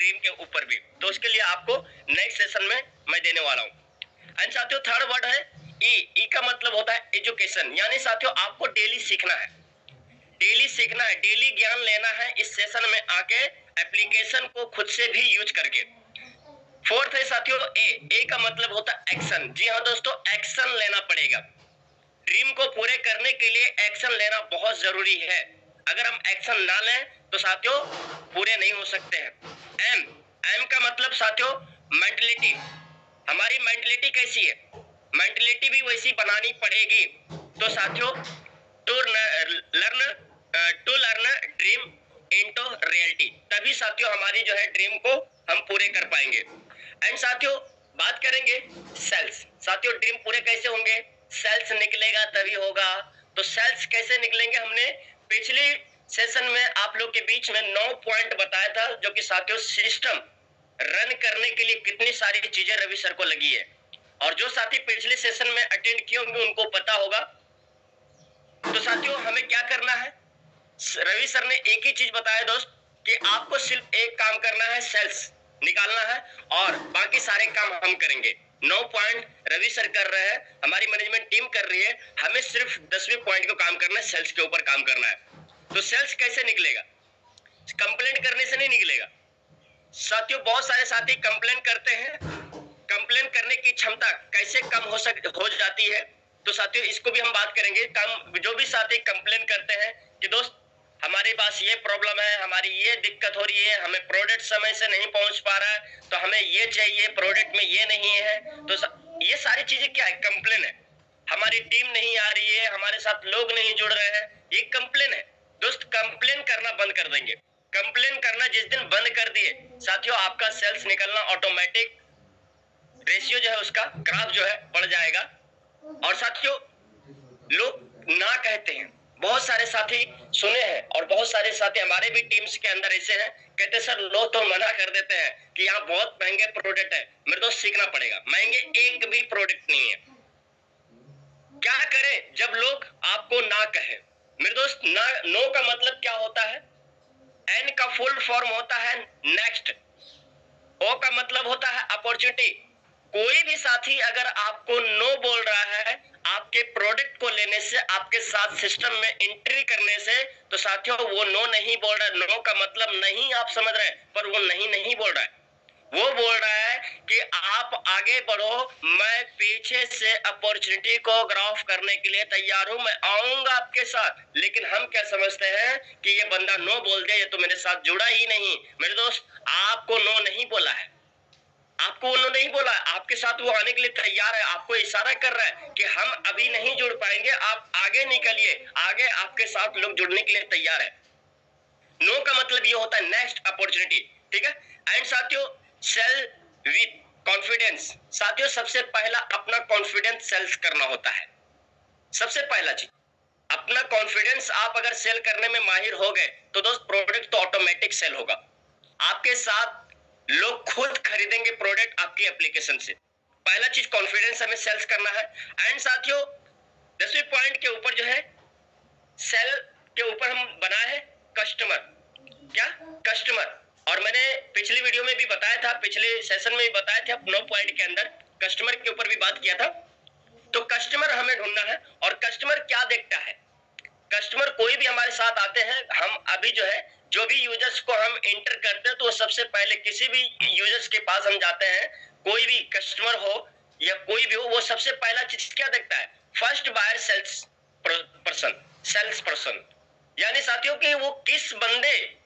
Dream के ऊपर भी। तो उसके लिए आपको नेक्स्ट सेशन में मैं देने वाला हूँ। एंड साथियों थर्ड वर्ड है ई का मतलब होता है एजुकेशन, यानी साथियों आपको डेली सीखना है, डेली सीखना है, डेली ज्ञान लेना है इस सेशन में आके एप्लीकेशन को खुद से भी यूज करके। फोर्थ है साथियों ए का मतलब होता है एक्शन। जी हाँ दोस्तों, एक्शन लेना पड़ेगा। ड्रीम को पूरे करने के लिए एक्शन लेना बहुत जरूरी है। अगर हम एक्शन ना लें तो साथियों पूरे नहीं हो सकते हैं। एम का मतलब साथियों मेंटलिटी। हमारी मेंटलिटी कैसी है, मेंटलिटी भी वैसी बनानी पड़ेगी। तो साथियों to learn dream into reality, तभी साथियों हमारी जो है ड्रीम को हम पूरे कर पाएंगे। एंड साथियों बात करेंगे सेल्स। साथियों ड्रीम पूरे कैसे होंगे, सेल्स निकलेगा तभी होगा। तो सेल्स कैसे निकलेंगे, हमने पिछले सेशन में आप लोग के बीच में 9 पॉइंट बताया था, जो कि साथियों सिस्टम रन करने के लिए कितनी सारी चीजें रवि सर को लगी है। और जो साथी पिछले सेशन में अटेंड किए होंगे उनको पता होगा। तो साथियों हमें क्या करना है, रवि सर ने एक ही चीज बताया दोस्त कि आपको सिर्फ एक काम करना है, सेल्स निकालना है और बाकी सारे काम हम करेंगे। 9 पॉइंट रवि सर कर रहे हैं, हमारी मैनेजमेंट टीम कर रही है, हमें सिर्फ 10वें पॉइंट को काम करना है, सेल्स के ऊपर काम करना है। तो सेल्स कैसे निकलेगा, कंप्लेंट करने से नहीं निकलेगा साथियों। बहुत सारे साथी कंप्लेन करते हैं, कंप्लेन करने की क्षमता कैसे कम हो जाती है। तो साथियों इसको भी हम बात करेंगे। जो भी साथी कंप्लेन करते हैं कि दोस्त हमारे पास ये प्रॉब्लम है, हमारी ये दिक्कत हो रही है, हमें प्रोडक्ट समय से नहीं पहुंच पा रहा है, तो हमें ये चाहिए, प्रोडक्ट में ये नहीं है। तो ये सारी चीजें क्या है, कंप्लेन है। हमारी टीम नहीं आ रही है, हमारे साथ लोग नहीं जुड़ रहे हैं, ये कंप्लेन है। दोस्त कंप्लेन करना बंद कर देंगे, कंप्लेन करना जिस दिन बंद कर दिए साथियों आपका सेल्स निकलना ऑटोमेटिक रेशियो जो है उसका ग्राफ जो है बढ़ जाएगा। और साथियों लोग ना कहते हैं, बहुत सारे साथी सुने हैं और बहुत सारे साथी हमारे भी टीम्स के अंदर ऐसे हैं, कहते सर लोग तो मना कर देते हैं कि यहाँ बहुत महंगे प्रोडक्ट है, मेरे दोस्त सीखना पड़ेगा। महंगे एक भी प्रोडक्ट नहीं है। क्या करें जब लोग आपको ना कहे, मेरे दोस्त ना, नो का मतलब क्या होता है, एन का फुल फॉर्म होता है नेक्स्ट, ओ का मतलब होता है अपॉर्चुनिटी। कोई भी साथी अगर आपको नो बोल रहा है आपके प्रोडक्ट को लेने से, आपके साथ सिस्टम में एंट्री करने से, तो साथियों वो नो नहीं बोल रहा है। नो का मतलब नहीं आप समझ रहे हैं, पर वो नहीं बोल रहा है। वो बोल रहा है कि आप आगे बढ़ो, मैं पीछे से अपॉर्चुनिटी को ग्राफ करने के लिए तैयार हूं, मैं आऊंगा आपके साथ। लेकिन हम क्या समझते हैं कि ये बंदा नो बोल दे, ये तो मेरे साथ जुड़ा ही नहीं। मेरे दोस्त आपको नो नहीं बोला है, आपको उन्होंने नहीं बोला, आपके साथ वो आने के लिए तैयार है, आपको इशारा कर रहा है कि हम अभी नहीं जुड़ पाएंगे, आप आगे निकलिए, आगे आपके साथ लोग जुड़ने के लिए तैयार है। नो का मतलब ये होता है नेक्स्ट अपॉर्चुनिटी, ठीक है। एंड साथियों सेल विथ कॉन्फिडेंस। साथियों सबसे पहला अपना कॉन्फिडेंस सेल्स करना होता है। सबसे पहला चीज अपना कॉन्फिडेंस, आप अगर सेल करने में माहिर हो गए तो दोस्त प्रोडक्ट तो ऑटोमेटिक सेल होगा, आपके साथ लोग खुद खरीदेंगे प्रोडक्ट आपकी एप्लीकेशन से। पहला चीज कॉन्फिडेंस हमें सेल्स करना है। एंड साथियों 10वें पॉइंट के ऊपर जो है सेल के ऊपर हम बना है कस्टमर। क्या कस्टमर, और मैंने पिछली वीडियो में भी बताया था, पिछले सेशन में भी बताया था, 9 पॉइंट के अंदर कस्टमर के ऊपर भी बात किया था। तो कस्टमर हमें ढूंढना है। और कस्टमर क्या देखता है, कस्टमर कोई भी हमारे साथ आते हैं, हम अभी जो है जो भी यूजर्स को हम एंटर करते हैं तो सबसे पहले किसी भी यूजर्स के पास हम जाते हैं, कोई भी कस्टमर हो या कोई भी हो, वो सबसे पहला चीज क्या देखता है, फर्स्ट बायर सेल्स पर्सन। यानी साथियों कि वो किस बंदे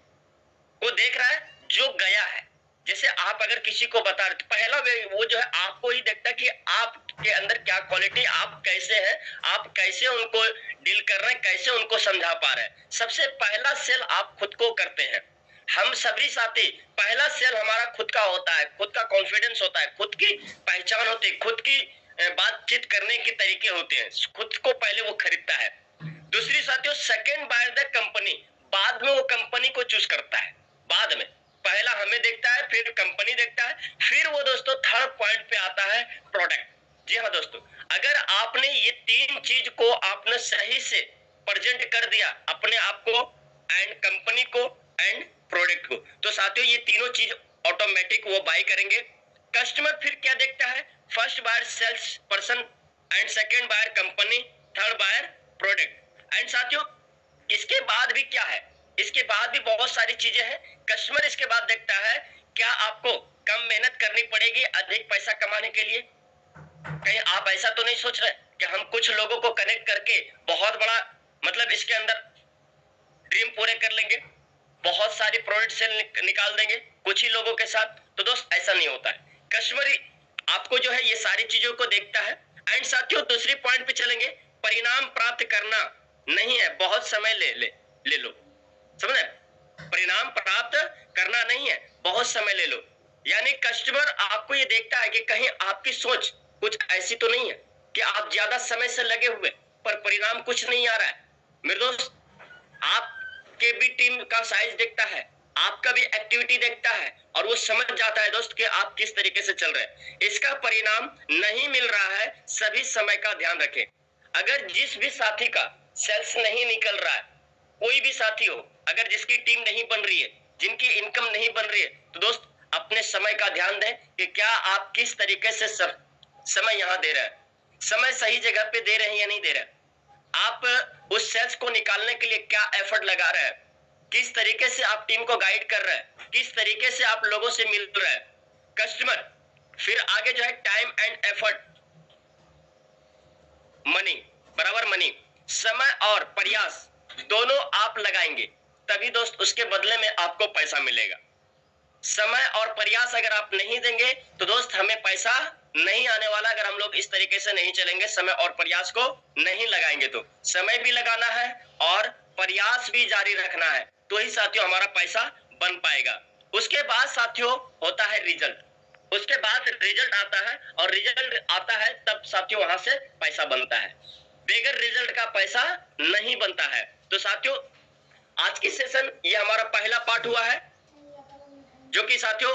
को देख रहा है जो गया है। जैसे आप अगर किसी को बता रहे तो पहला वो जो है आपको ही देखता है कि आपके अंदर क्या क्वालिटी, आप कैसे हैं, आप कैसे उनको डील कर रहे हैं, कैसे उनको समझा पा रहे हैं। सबसे पहला सेल आप खुद को करते हैं। हम सभी साथी पहला सेल हमारा खुद का होता है, खुद का कॉन्फिडेंस होता है, खुद की पहचान होती है, खुद की बातचीत करने के तरीके होते हैं, खुद को पहले वो खरीदता है। दूसरी साथियों सेकेंड बाय द कंपनी, बाद में वो कंपनी को चूज करता है। बाद में पहला हमें देखता है, फिर कंपनी देखता है, फिर वो दोस्तों थर्ड पॉइंट पे आता है प्रोडक्ट। जी हाँ दोस्तों, अगर आपने ये 3 चीज को आपने सही से प्रेजेंट कर दिया, अपने आप को एंड कंपनी को एंड प्रोडक्ट को, तो साथियों ये तीनों चीज ऑटोमेटिक वो बाय करेंगे। कस्टमर फिर क्या देखता है, first buyer sales person and second buyer company, third buyer product. And साथियों इसके बाद भी क्या है, इसके बाद भी बहुत सारी चीजें हैं। कस्टमर इसके बाद देखता है क्या आपको कम मेहनत करनी पड़ेगी अधिक पैसा कमाने के लिए। कहीं आप ऐसा तो नहीं सोच रहे कि हम कुछ लोगों को कनेक्ट करके बहुत बड़ा मतलब इसके अंदर ड्रीम पूरे कर लेंगे, बहुत सारी प्रोडक्ट सेल निकाल देंगे कुछ ही लोगों के साथ। तो दोस्त ऐसा नहीं होता है। कस्टमर आपको जो है ये सारी चीजों को देखता है। एंड साथियों दूसरी पॉइंट पे चलेंगे, परिणाम प्राप्त करना नहीं है, बहुत समय ले लो। समझे, परिणाम प्राप्त करना नहीं है, बहुत समय ले लो। यानी कस्टमर आपको ये देखता है कि कहीं आपकी सोच कुछ ऐसी तो नहीं है कि आप ज्यादा समय से लगे हुए पर परिणाम कुछ नहीं आ रहा है। मेरे दोस्त आपके भी टीम का साइज देखता है, आपका भी एक्टिविटी देखता है और वो समझ जाता है दोस्त कि आप किस तरीके से चल रहे हैं। इसका परिणाम नहीं मिल रहा है, सभी समय का ध्यान रखें। अगर जिस भी साथी का सेल्स नहीं निकल रहा है, कोई भी साथी हो, अगर जिसकी टीम नहीं बन रही है, जिनकी इनकम नहीं बन रही है, तो दोस्त अपने समय का ध्यान दें कि क्या आप किस तरीके से समय यहां दे रहे हैं, समय सही जगह पे दे रहे हैं या नहीं दे रहे हैं। आप उस सेल्स को निकालने के लिए क्या एफर्ट लगा रहे हैं, किस तरीके से आप टीम को गाइड कर रहे हैं, किस तरीके से आप लोगों से मिल रहे हैं। कस्टमर फिर आगे जो है टाइम एंड एफर्ट, मनी बराबर मनी, समय और प्रयास दोनों आप लगाएंगे तभी दोस्त उसके बदले में आपको पैसा मिलेगा। समय और प्रयास अगर आप नहीं देंगे तो दोस्त हमें पैसा नहीं आने वाला। अगर हम लोग इस तरीके से नहीं चलेंगे, समय और प्रयास को नहीं लगाएंगे, तो समय भी लगाना है और प्रयास भी जारी रखना है, तो ही साथियों हमारा पैसा बन पाएगा। उसके बाद साथियों होता है रिजल्ट। उसके बाद रिजल्ट आता है और रिजल्ट आता है तब साथियों वहां से पैसा बनता है। बगैर रिजल्ट का पैसा नहीं बनता है। तो साथियों आज की सेशन ये हमारा पहला पार्ट हुआ है, जो कि साथियों